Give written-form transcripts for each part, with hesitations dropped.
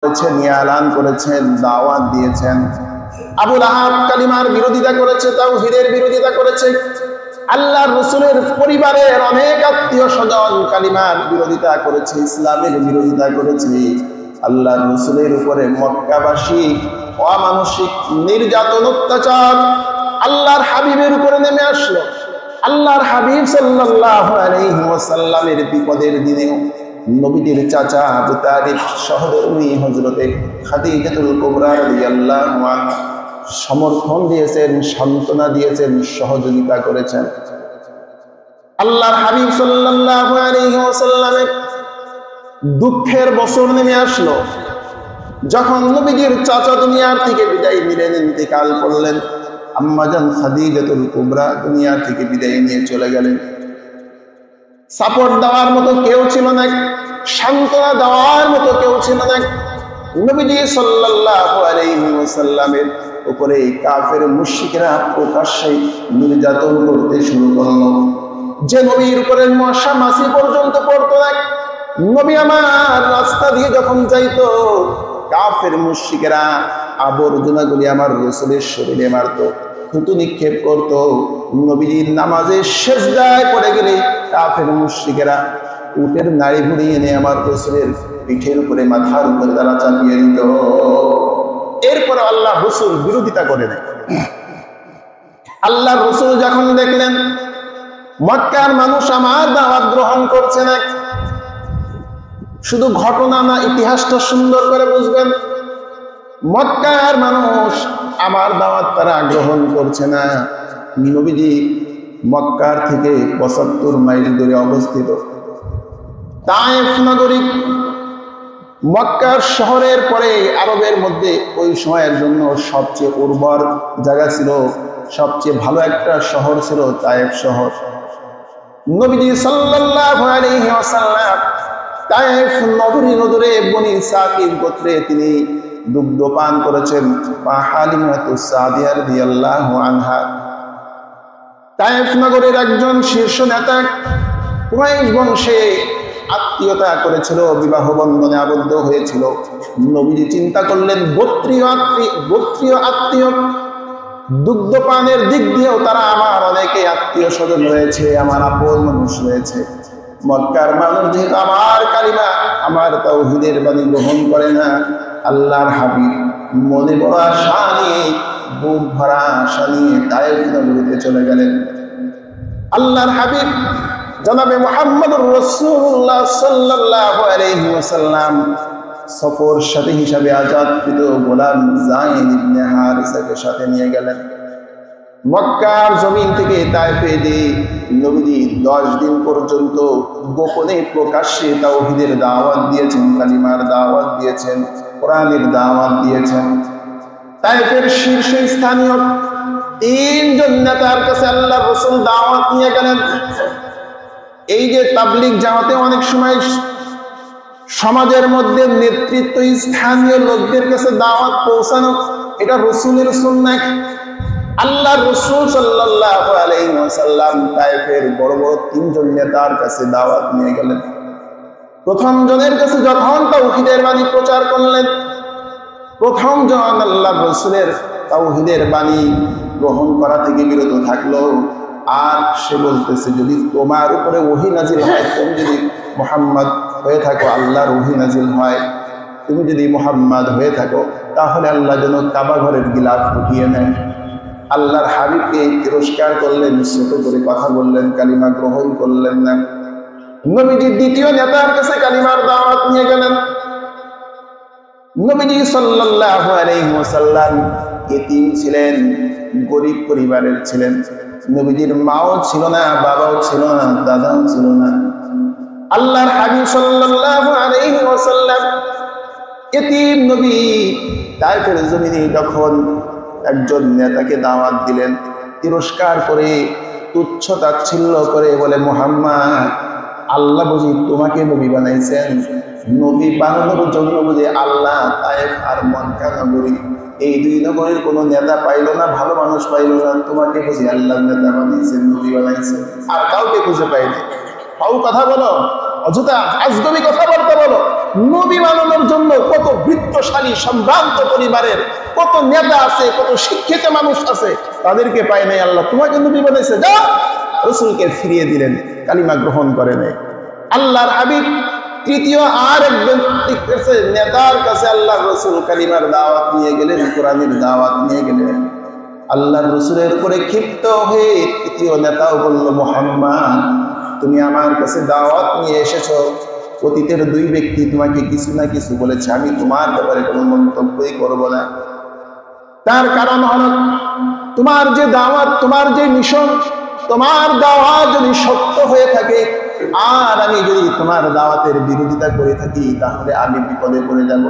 করেছেন, এলান করেছেন, দাওয়াত দিয়েছেন। আবু লাহাব কালিমার বিরোধিতা করেছে, তাওহীদের বিরোধিতা করেছে। আল্লাহর রাসূলের পরিবারের অনেক আত্মীয় স্বজন কালিমার বিরোধিতা করেছে, ইসলামের বিরোধিতা করেছে। আল্লাহর রাসূলের উপরে মক্কাবাসী অমানসিক নির্যাতন অত্যাচার আল্লাহর হাবিবের উপরে নেমে আসলো। আল্লাহর হাবিব সাল্লাল্লাহু আলাইহি ওয়াসাল্লামের বিপদের দিনেও নবীজির চাচা আবু তালিব সহধর্মী হযরতে খাদিজাতুল কুবরা রাদিয়াল্লাহু আনহা সমর্থন দিয়েছেন, সান্ত্বনা দিয়েছেন, সহযোগিতা করেছেন। আল্লাহর হাবিব সাল্লাল্লাহু আলাইহি ওয়াসাল্লামের দুঃখের বছর নেমে আসলো যখন নবীজির চাচা দুনিয়ার থেকে বিদায় নিলেন, ইন্তেকাল করলেন। আম্মাজান খাদিজাতুল কুবরা দুনিয়া থেকে বিদায় নিয়ে চলে গেলেন। সাপোর্ট দেওয়ার মতো কেউ ছিল না, সান্ত্বনা দেওয়ার মতো কেউ ছিল না। নবীজি সাল্লাল্লাহু আলাইহি ওয়াসাল্লামের উপরে কাফের মুশরিকরা প্রকাশ্যে নির্যাতন করতে শুরু করলো। যে নবীর উপরে মশা মাছি পর্যন্ত পড়তো না, নবী আমার রাস্তা দিয়ে যখন যাইতো কাফের মুশরিকরা আবর্জনাগুলি আমার রাসূলের শরীরে মারতো, থুতু নিক্ষেপ করতো। নবীজির নামাজে সিজদায় পড়ে গেলে কাফের মুশরিকেরা উটের নাড়ি ভুড়ি এনে আমার রাসূলের পিঠের উপরে, মাথার উপরে তারা চাপিয়ে দিত। এরপরে আল্লাহ রাসূল বিরোধিতা করে নেয়। আল্লাহ রাসূল যখন দেখলেন মক্কার মানুষ আমার দাওয়াত গ্রহণ করছে না, শুধু ঘটনা না, ইতিহাসটা সুন্দর করে বুঝবেন। মক্কার মানুষ আমার দাওয়াত তারা গ্রহণ করছে না। নবীজি মক্কার থেকে ৭৫ মাইল দূরে অবস্থিত তায়েফ নগরী, মক্কার শহরের পরে আরবের মধ্যে ওই সময়ের জন্য সবচেয়ে উর্বর জায়গা ছিল, সবচেয়ে ভালো একটা শহর ছিল তায়েফ শহর। নবীজি সাল্লাল্লাহু আলাইহি ওয়াসাল্লাম তায়েফ নগরী নদরে বনি সাকিব গোত্রে তিনি দুগ্ধ পান করেছেন। হালিমাতুস সাদিয়া রাদিয়াল্লাহু আনহা তায়েফ নগরের একজন শীর্ষ নেতা, কুরাইশ বংশে আত্মীয়তা করেছিল, বিবাহ বন্ধনে আবদ্ধ হয়েছিল। নবীজি চিন্তা করলেন গোত্রীয় আত্মীয়, দুগ্ধ পানের দিক দিয়েও তারা আমার অনেকে আত্মীয় স্বজন রয়েছে, আমার আপন মানুষ রয়েছে। মক্কার মানুষ যেহেতু আমার কালিমা, আমার তাওহীদের বাণী গ্রহণ করে না, আল্লাহর হাবিব মনে বড় আশা নিয়ে, বুক ভরা আশা নিয়ে তায়েফ নগরীতে চলে গেলেন। আল্লাহর হাবিব জনাবে মুহাম্মদুর রাসূলুল্লাহ সাল্লাল্লাহু আলাইহি ওয়াসাল্লাম সফর সাথী হিসাবে আজাদকৃত গোলাম যায়েদ ইবনে হারিসাকে সাথে নিয়ে গেলেন। মক্কার জমিন থেকে তায়েফে দিয়ে নবীজি 10 দিন পর্যন্ত গোপনে প্রকাশ্যে তাওহীদের দাওয়াত দিয়েছেন, কালিমার দাওয়াত দিয়েছেন, কোরআনের দাওয়াত দিয়েছেন। তায়েফের শীর্ষস্থানীয় 3 জন নেতার কাছে আল্লাহর রাসূল দাওয়াত নিয়ে গেলেন। এই যে তাবলীগ জামাতে অনেক সময় সমাজের মধ্যে নেতৃত্ব স্থানীয় লোকদের কাছে দাওয়াত পৌঁছানো, এটা রাসূলের সুন্নাহ। আল্লাহর রাসূল সাল্লাল্লাহু আলাইহি ওয়াসাল্লাম তায়েফের বড় বড় 3 জন নেতার কাছে দাওয়াত নিয়ে গেলেন। প্রথম জনের কাছে যখন তাওহীদের বাণী প্রচার করলেন, প্রথম জন আল্লাহর রাসূলের তাওহীদের বাণী গ্রহণ করা থেকে বিরত থাকলো। আর সে বলতেছে, যদি তোমার উপরে ওহী নাজিল হয়, তুমি যদি মুহাম্মদ হয়ে থাকো, আল্লাহর ওহী নাজিল হয়, তুমি যদি মুহাম্মদ হয়ে থাকো, তাহলে আল্লাহ যেন কাবা ঘরের গিলাফ উঠিয়ে নেয়। আল্লাহর হাবিবকে তিরস্কার করলেন, ছোট করে কথা বললেন, কালিমা গ্রহণ করলেন না। নবীজি দ্বিতীয় নেতার কাছে কালিমার দাওয়াত নিয়ে গেলেন। নবীজি সাল্লাল্লাহু আলাইহি ওয়াসাল্লাম ইতিম ছিলেন, গরিব পরিবারের ছিলেন। নবীজির মাও ছিল না, বাবাও ছিল না, দাদাও ছিল না। আল্লাহর হাবিব সাল্লাল্লাহু আলাইহি ওয়াসাল্লাম ইতিম নবী তায়েফের জমিনে যখন একজন নেতাকে দাওয়াত দিলেন, তিরস্কার করে, তুচ্ছ তাচ্ছিল্য করে বলে, মুহাম্মদ, আল্লাহ বুঝি তোমাকে নবী বানাইছেন? নবী বানানোর জন্য বুঝি আল্লাহ তায়েফ আর মক্কা নগরী, এই 2 নগরীর কোনো নেতা পাইল না, ভালো মানুষ পাইল না, তোমাকে বুঝি আল্লাহ নেতা বানাইছেন, নবী বানাইছেন, আর কাউকে খুঁজে পাইনি? পাও কথা বলো, অযথা আজগবি কথাবার্তা বলো। নবী বানানোর জন্য কত বৃত্তশালী সম্ভ্রান্ত পরিবারের কত নেতা আছে, কত শিক্ষিত মানুষ আছে, তাদেরকে পায় নাই আল্লাহ তোমাকে নবী বানাইছে, যাও। রাসূলকে ফিরিয়ে দিলেন, কালিমা গ্রহণ করে নেয়। আল্লাহর হাবিব তৃতীয় আর একজন নেতার কাছে আল্লাহর রাসূল কালিমার দাওয়াত নিয়ে গেলেন, কোরআনের দাওয়াত নিয়ে গেলেন। আল্লাহর রাসূলের উপরে ক্ষিপ্ত হয়ে তৃতীয় নেতাও বলল, মুহাম্মদ তুমি আমার কাছে দাওয়াত নিয়ে এসেছো, অতীতের দুই ব্যক্তি তোমাকে কিছু না কিছু বলেছে, আমি তোমার ব্যাপারে কোনো মন্তব্যই করব না। তার কারণ হলো তোমার যে দাওয়াত, তোমার যে মিশন, তোমার দাওয়াত যদি সত্য হয়ে থাকে আর আমি যদি তোমার দাওয়াতের বিরোধিতা করে থাকি তাহলে আমি বিপদে পড়ে যাব।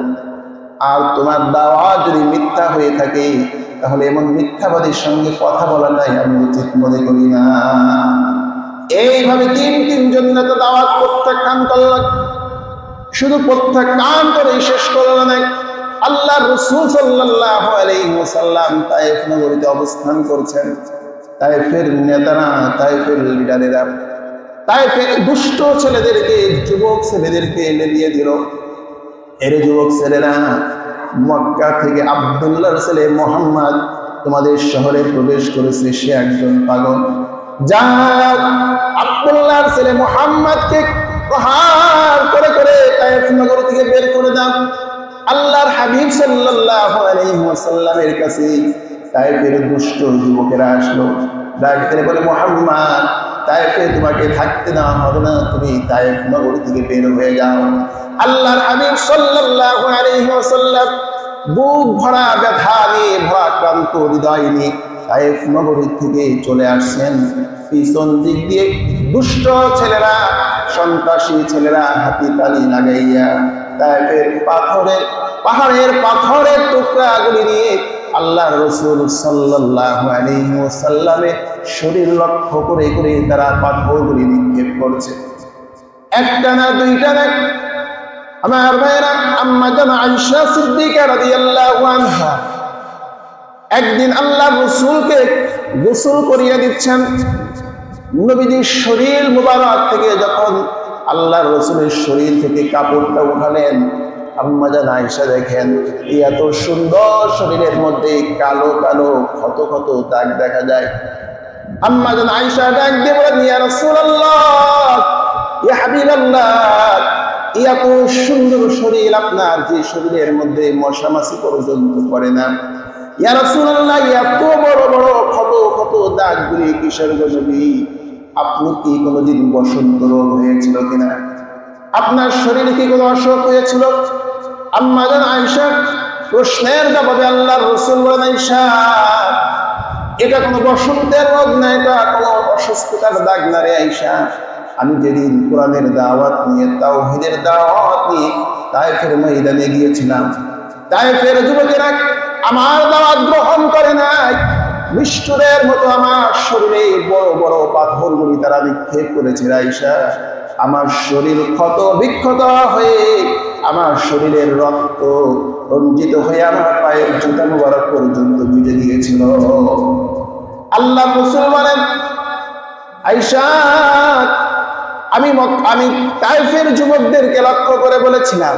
আর তোমার দাওয়াত যদি মিথ্যা হয়ে থাকে তাহলে এমন মিথ্যাবাদীর সঙ্গে কথা বলাটাই আমি উচিত মনে করি না। এইভাবে তিনজন নেতা দাওয়াত প্রত্যাখ্যান করলেন। শুধু প্রত্যাখ্যান করে শেষ করলেন না, আল্লাহর রাসূল সাল্লাল্লাহু আলাইহি ওয়াসাল্লাম তায়েফ নগরীতে অবস্থান করছেন। তায়েফের নেতারা, তায়েফের লিডারেরা তায়েফের দুষ্ট ছেলেদেরকে, যুবক ছেলেদেরকে এনে দিয়ে দিল, এর যুবক ছেলেরা মক্কা থেকে আব্দুল্লাহর ছেলে মুহাম্মদ তোমাদের শহরে প্রবেশ করেছে, সে একজন পাগল, যা আব্দুল্লাহর ছেলে মুহাম্মদকে প্রহার করে করে তায়েফ নগর থেকে বের করে দাও। আল্লাহর হাবিব সাল্লাল্লাহু আলাইহি ওয়াসাল্লামের কাছে তায়েফের দুষ্ট যুবকেরা আসলো, ডাকতে বলে, মুহাম্মদ তায়েফে তোমাকে থাকতে দেওয়া হবে না, তুমি তায়েফ নগর থেকে বের হয়ে যাও। আল্লাহর হাবিব সাল্লাল্লাহু আলাইহি ওয়াসাল্লাম বুক ভরা ব্যথা নিয়ে, ভরা ক্লান্ত হৃদয় নিয়ে তায়েফ নগরী থেকে চলে আসছেন। পিছন দিক দিয়ে দুষ্ট ছেলেরা, সন্ত্রাসী ছেলেরা হাতি তালি লাগাইয়া তায়েফের পাহাড়ের পাথরের টুকরাগুলি নিয়ে আল্লাহর রাসূল সাল্লাল্লাহু আলাইহি ওয়াসাল্লামের শরীর লক্ষ্য করে করে তারা পাথরগুলি নিক্ষেপ করছে। একটা না, দুইটা না, আমার ভাইরা, আম্মা জান আয়েশা সিদ্দিকা রাদিয়াল্লাহু আনহা একদিন আল্লাহর রাসূলকে গোসল করিয়ে দিচ্ছেন। নবীজির শরীর মুবারক থেকে যখন আল্লাহর রাসূলের শরীর থেকে কাপড়টা উঠালেন, আম্মা জান আয়েশা দেখেন এত সুন্দর শরীরের মধ্যে কালো কালো ক্ষত ক্ষত দাগ দেখা যায়। আম্মা জান আয়েশা ডাক দিয়ে বলেন, ইয়া রাসূলুল্লাহ, ইয়া হাবিবাল্লাহ, এত সুন্দর শরীর আপনার, যে শরীরের মধ্যে মশা মাছি পর্যন্ত পড়ে না, ইয়া রাসূলুল্লাহ, এত বড় বড় ক্ষত ক্ষত দাগগুলি কিসের নবী? আপনি কি কোনোদিন বসন্ত রোগ হয়েছিল কিনা? আপনার শরীরে কি কোনো অসুখ হয়েছিল? আম্মা জান আয়েশা প্রশ্নের জবাবে আল্লাহর রাসূল বলেন, আয়েশা, এটা কোনো বসন্তের রোগ না, এটা কোনো অসুস্থতার দাগ না রে আয়েশা। আমি যেদিন কোরআনের দাওয়াত নিয়ে, তাওহীদের দাওয়াত নিয়ে তায়েফের ময়দানে গিয়েছিলাম, তায়েফের যুবকেরা আমার দাওয়াত গ্রহণ করে নাই, নিষ্ঠুরের মতো আমার শরীরে বড় বড় পাথরগুলি তারা নিক্ষেপ করেছে আয়েশা। আমার শরীর ক্ষত বিক্ষত হয়ে, আমার শরীরের রক্ত রঞ্জিত হয়ে আমার পায়ের জুতা মুবারক পর্যন্ত ভিজে গিয়েছিল। আল্লাহ রাসূল বলেন, আয়েশা, আমি তায়েফের যুবকদেরকে লক্ষ্য করে বলেছিলাম,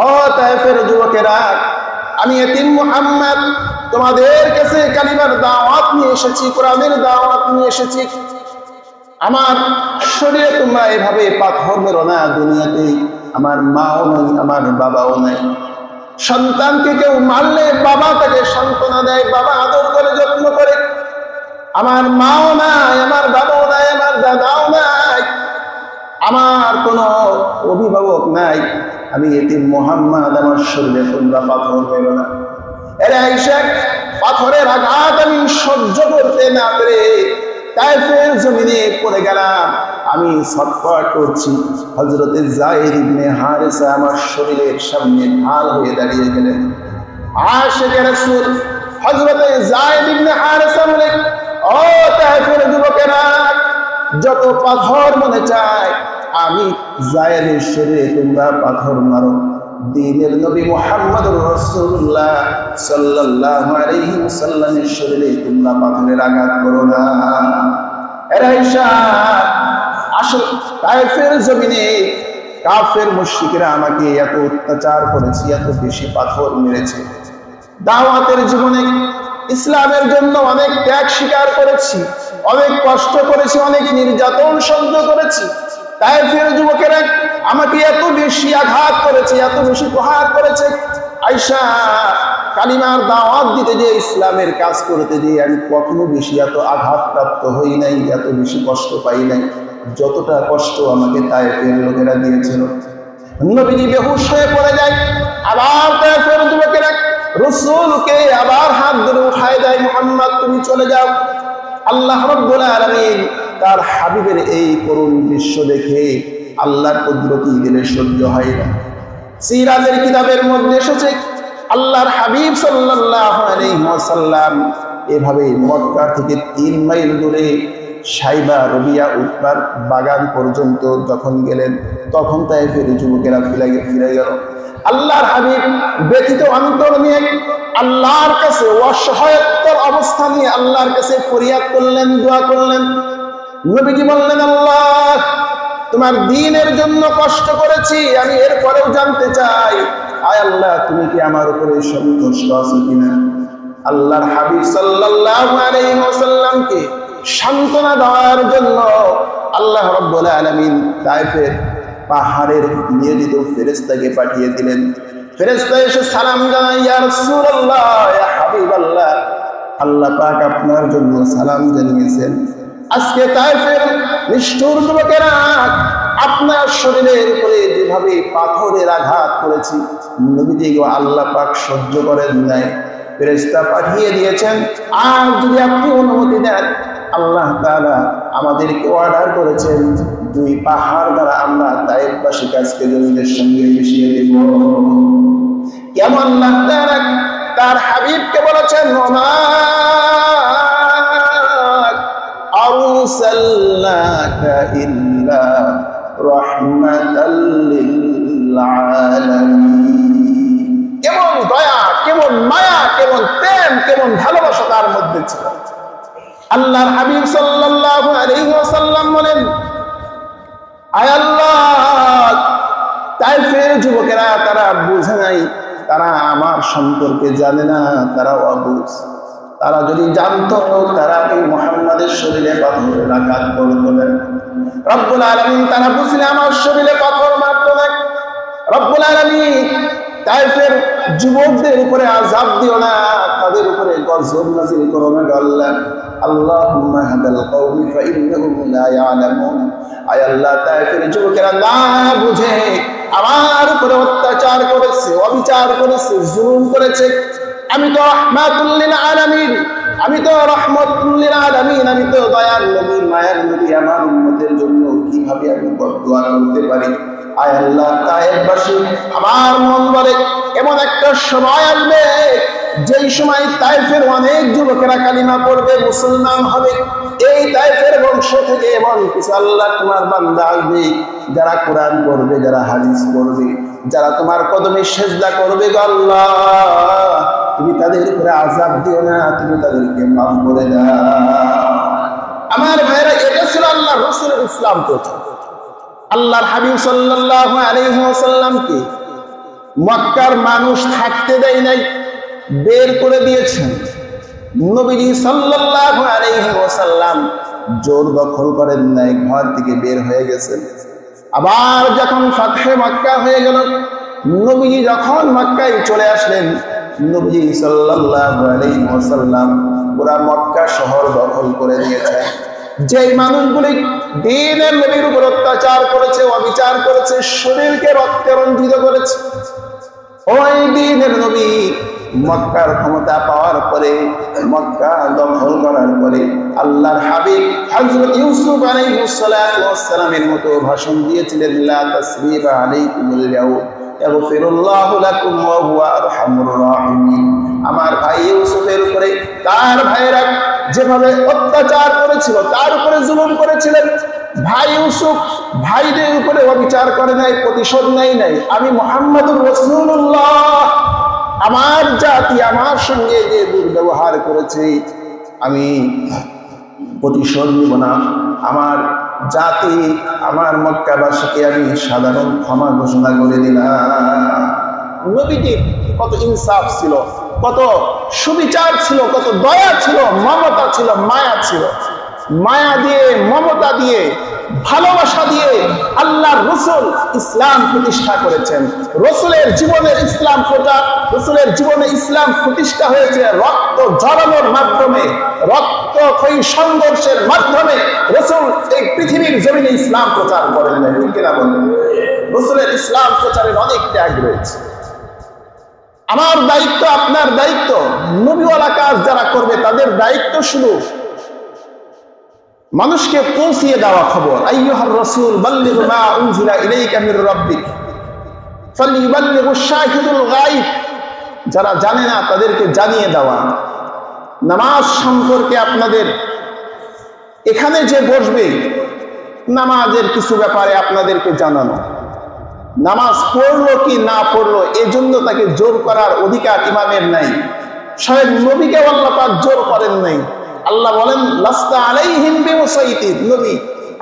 ও তায়েফের যুবকেরা, আমি এতিম মুহাম্মদ তোমাদের কাছে কালিমার দাওয়াত নিয়ে এসেছি, কোরআনের দাওয়াত নিয়ে এসেছি। আমার শরীরে তোমরা এভাবে পাথর মেরো না। দুনিয়াতে আমার মাও নাই, আমার বাবাও নাই। সন্তানকে কেউ মারলে বাবা তাকে সান্ত্বনা দেয়, বাবা আদর করে যত্ন করে। আমার মাও নাই, আমার বাবাও নাই, আমার দাদাও নাই, আমার কোনো অভিভাবক নাই। আমি এতিম মুহাম্মদ, আমার শরীরে তোমরা পাথর মেরো না। এরে আয়েশা, পাথরের আঘাত আমি সহ্য করতে না পেরে তায়েফের জমিনে পড়ে গেলাম। আমি ছটফট করছি। হযরতে যায়েদ ইবনে হারেসা আমার শরীরের সামনে ঢাল হয়ে দাঁড়িয়ে গেলেন। আশিকে রাসূল হযরতে যায়েদ ইবনে হারেসা বলে, ও তায়েফের যুবকেরা, যত পাথর মনে চায় আমি যায়েদের শরীরে তোমরা পাথর মারো। দ্বীনের নবী মুহাম্মদুর রাসূলুল্লাহ সাল্লাল্লাহু আলাইহি ওয়াসাল্লামের শরীরে তোমরা পাথরের আঘাত করো না। এর আয়েশা, আসল তায়েফের জমিনে কাফের মুশরিকরা আমাকে এত অত্যাচার করেছে, এত বেশি পাথর মেরেছে। দাওয়াতের জীবনে ইসলামের জন্য অনেক ত্যাগ স্বীকার করেছি, অনেক কষ্ট করেছি, অনেক নির্যাতন সহ্য করেছি। তায়েফের যুবকেরা আমাকে এত বেশি আঘাত করেছে, এত বেশি প্রহার করেছে। আয়েশা, কালিমার দাওয়াত দিতে যে, ইসলামের কাজ করতে যে আমি কখনো বেশি এত আঘাতপ্রাপ্ত হই নাই, এত বেশি কষ্ট পাই নাই যতটা কষ্ট আমাকে তায়েফের লোকেরা দিয়েছিল। নবীজি বেহুশ হয়ে পড়ে যায়। আবার তায়েফের যুবকেরা রাসূলকে আবার হাত ধরে উঠায় দেয়, মুহাম্মদ তুমি চলে যাও। আল্লাহ রাব্বুল আলামিন তার হাবিবের এই করুণ দৃশ্য দেখে আল্লাহর কুদরতি দিলে সহ্য হয় না। সিরাতের কিতাবের মধ্যে এসেছে আল্লাহর হাবিব সাল্লাল্লাহু আলাইহি ওয়াসাল্লাম এভাবে মক্কা থেকে 3 মাইল দূরে সাইবা রবিয়া উৎপার বাগান পর্যন্ত যখন গেলেন, তখন তায়েফের যুবকেরা ফিরে গেল। আল্লাহর হাবিব ব্যথিত অন্তর নিয়ে আল্লাহর কাছে অসহায়তার অবস্থা নিয়ে আল্লাহর কাছে ফরিয়াদ করলেন, দোয়া করলেন। নবীজি বললেন, আল্লাহ তোমার দ্বীনের জন্য কষ্ট করেছি, আমি এরপরেও জানতে চাই, আয় আল্লাহ তুমি কি আমার উপরে সন্তুষ্ট আছো কিনা। আল্লাহর হাবিব সাল্লাল্লাহু আলাইহি ওয়াসাল্লামকে সান্ত্বনা দেওয়ার জন্য আল্লাহ রাব্বুল আলামিন তায়েফের পাহাড়ের নিয়োজিত ফেরেশতাকে পাঠিয়ে দিলেন। ফেরেশতা এসে সালাম জানায়, ইয়া রাসূলুল্লাহ, ইয়া হাবিবাল্লাহ, আল্লাহ পাক আপনার জন্য সালাম জানিয়েছেন। আজকে তায়েফের নিষ্ঠুর যুবকেরা আপনার শরীরের উপরে যেভাবে পাথরের আঘাত করেছি, নবীজি আল্লাহ পাক সহ্য করেন নাই, ফেরেশতা পাঠিয়ে দিয়েছেন। আর যদি আপনি অনুমতি দেন, আল্লাহ তাআলা আমাদেরকে অর্ডার করেছেন 2 পাহাড় দ্বারা আমরা তায়েফবাসী আজকে জমিনের সঙ্গে মিশিয়ে দেব। কেমন তার হাবিবকে বলেছেন, ওমা আরসালনাকা ইল্লা রাহমাতাল লিল আলামিন। কেমন দয়া, কেমন মায়া, কেমন প্রেম, কেমন ভালোবাসা তার মধ্যে ছিল। আল্লাহর হাবিব সাল্লাল্লাহু আলাইহি ওয়াসাল্লাম বলেন, আয় আল্লাহ তায়েফের যুবকেরা তারা বুঝে নাই, তারা আমার সম্পর্কে জানে না, তারা অবুঝ। তারা যদি জানতো তারা এই মুহাম্মাদের শরীরে পাথরের আঘাত করতো না। রব্বুল আলামিন তারা বুঝলে আমার শরীরে পাথর মারতো না। রব্বুল আলামিন তায়েফের যুবকদের উপরে আযাব দিও না, তাদের উপরে গজব নাযিল করো না আল্লাহ। আল্লাহুম্মা হাদাল কওমি ফাইন্নাহুম লা ইয়ালামুন। আয় আল্লাহ তায়েফের যুবকেরা না বুঝে আমার উপরে অত্যাচার করেছে, অবিচার করেছে, জুলুম করেছে। আমি তো রাহমাতুল লিল আলামিন, আমি তো রাহমাতুল লিল আলামিন, আমি তো দয়ার নবী, মায়ার নবী। আমার উম্মতের জন্য কিভাবে আমি বদদুয়া করতে পারি? আয় আল্লাহ তায়েফবাসী আমার মন বলে এমন একটা সময় আসবে যেই সময় তায়েফের অনেক যুবকেরা কালিমা পড়বে, মুসলমান হবে। এই তায়েফের বংশ থেকে এমন কিছু আল্লাহ তোমার বান্দা আসবে যারা কোরআন পড়বে, যারা হাদিস পড়বে, যারা তোমার কদমে সেজদা করবে। গো আল্লাহ তুমি তাদের উপরে আযাব দিও না, তুমি তাদেরকে মাফ করে দাও। আমার ভাইরা, এটা ছিল আল্লাহ রাসূলের ইসলাম প্রচার। আল্লাহর হাবিব সাল্লাল্লাহু আলাইহি ওয়াসাল্লামকে মক্কার মানুষ থাকতে দেয় নাই, বের করে দিয়েছেন। নবীজি সাল্লাল্লাহু আলাইহি ওয়াসাল্লাম জোর দখল করেন নাই, ঘর থেকে বের হয়ে গেছেন। আবার যখন ফাতহে মক্কা হয়ে গেল, নবীজি যখন মক্কায় চলে আসলেন, নবীজি সাল্লাল্লাহু আলাইহি ওয়াসাল্লাম পুরা মক্কা শহর দখল করে নিয়েছেন। যেই মানুষগুলি দ্বীনের নবীর উপর অত্যাচার করেছে, অবিচার করেছে, শরীরকে রক্তে রঞ্জিত করেছে, ওই দ্বীনের নবী মক্কার ক্ষমতা পাওয়ার পরে, মক্কা দখল করার পরে আল্লাহর হাবিব হযরত ইউসুফ আলাইহিস সালাতু ওয়াস সালামের মতো ভাষণ দিয়েছিলেন, লা তাসরিবা আলাইকুমুল ইয়াউম ইয়াগফিরুল্লাহু লাকুম ওয়া হুয়া আরহামুর রাহিমিন। আমার ভাই ইউসুফের উপরে তার ভাইরা যেভাবে অত্যাচার করেছিল, তার উপরে জুলুম করেছিলেন, ভাই ইউসুফ ভাইদের উপরে অবিচার করে নাই, প্রতিশোধ নেয় নাই। আমি মুহাম্মদুর রাসূলুল্লাহ, আমার জাতি আমার সঙ্গে যে দুর্ব্যবহার করেছে, আমি প্রতিশোধ নিব না। আমার জাতি আমার মক্কাবাসীকে আমি সাধারণ ক্ষমা ঘোষণা করে দিলাম। নবীজির কত ইনসাফ ছিল, কত সুবিচার ছিল, কত দয়া ছিল, মমতা ছিল, মায়া ছিল। মায়া দিয়ে, মমতা দিয়ে, ভালোবাসা দিয়ে আল্লাহর রাসূল ইসলাম প্রতিষ্ঠা করেছেন। রাসূলের জীবনে ইসলাম প্রচার, রাসূলের জীবনে ইসলাম প্রতিষ্ঠা হয়েছে রক্ত ঝরানোর মাধ্যমে, রক্তক্ষয়ী সংঘর্ষের মাধ্যমে। রাসূল এই পৃথিবীর জমিনে ইসলাম প্রচার করেন না, ঠিক কিনা বলেন? রাসূলের ইসলাম প্রচারের অনেক ত্যাগ রয়েছে। আমার দায়িত্ব, আপনার দায়িত্ব, নবীওয়ালা কাজ যারা করবে তাদের দায়িত্ব শুধু মানুষকে পৌঁছিয়ে দেওয়া খবর। আইয়ুহার রাসূল বাল্লিগ মা উনজিলা ইলাইকা মির রাব্বিক ফালইউবাল্লিগুশ শাহিদুল গায়ব। যারা জানে না তাদেরকে জানিয়ে দেওয়া। নামাজ সম্পর্কে আপনাদের এখানে যে বসবে, নামাজের কিছু ব্যাপারে আপনাদেরকে জানানো। নামাজ পড়লো কি না পড়লো এজন্য তাকে জোর করার অধিকার ইমামের নাই। স্বয়ং নবীকে আল্লাহ পাক জোর করেন নাই। আল্লাহ বলেন লাস্তা আলাইহিম বিমুসাইতির, নবী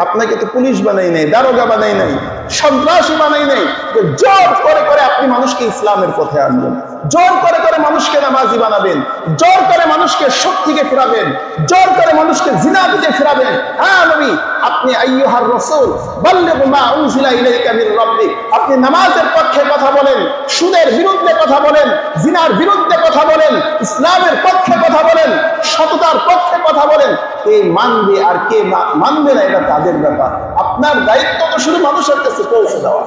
আপনাকে তো পুলিশ বানাই নাই, দারোগা বানাই নাই, সন্ত্রাসী বানাই নাই যে জোর করে করে আপনি মানুষকে ইসলামের পথে আনবেন, জোর করে করে মানুষকে নামাজি বানাবেন, জোর করে মানুষকে সুদ থেকে ফেরাবেন, জোর করে মানুষকে জিনা থেকে ফেরাবেন। হ্যাঁ নবী, আপনি আইয়ুহার রাসূল বাল্লিগ মা উনজিলা ইলাইকা মির রাব্বিক, আপনি নামাজের পক্ষে কথা বলেন, সুদের বিরুদ্ধে কথা বলেন, জিনার বিরুদ্ধে কথা বলেন, ইসলামের পক্ষে কথা বলেন, সততার পক্ষে কথা বলেন। কে মানবে আর কে মানবে না এটা তাদের ব্যাপার। আপনার দায়িত্ব তো শুধু মানুষের কাছে পৌঁছে দেওয়া।